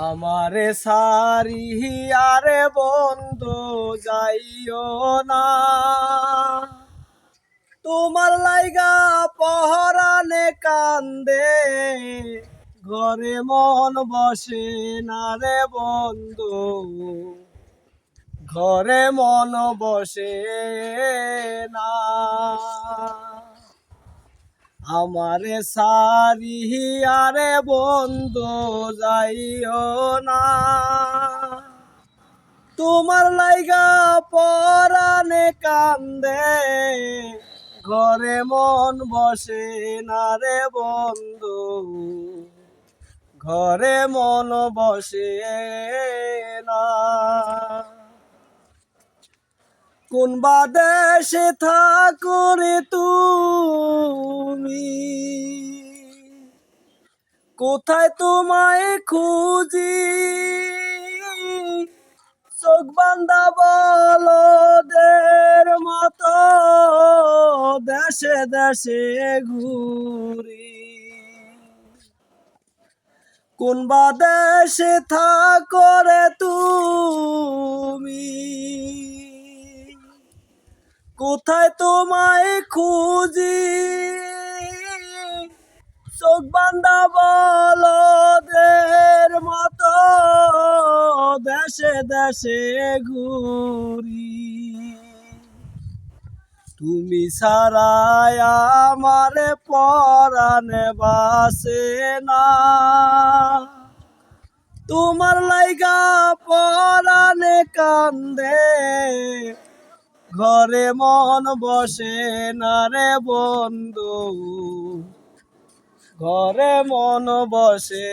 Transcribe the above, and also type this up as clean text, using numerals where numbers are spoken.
আমারে সারিয়ারে বন্ধু যাইও না, তোমার লাইগা পহরানে কান্দে, ঘরে মন বসে না রে বন্ধু, ঘরে মন বসে না। আমারে সারিয়ারে বন্ধু যাইও না, তোমার লাইগা পরানে কান্দে, ঘরে মন বসে না রে বন্ধু, ঘরে মন বসে না। কোন বাদেশে থাকো রে তুমি, কোথায় তোমায় খুঁজি, চোখ বান্ধা বলদের মতো দেশে দেশে ঘুরি। কোন বাদেশে থাকো রে তুমি, কোথায় তোমায় খুঁজি, চোখ বান্ধা বলদের মতো দেশে দেশে ঘুরি। তুমি ছাড়াই আমারে পরাণে বাসে না, তোমার লাইগা পরাণে কান্দে, ঘরে মন বসে না রে বন্ধু, ঘরে মন বসে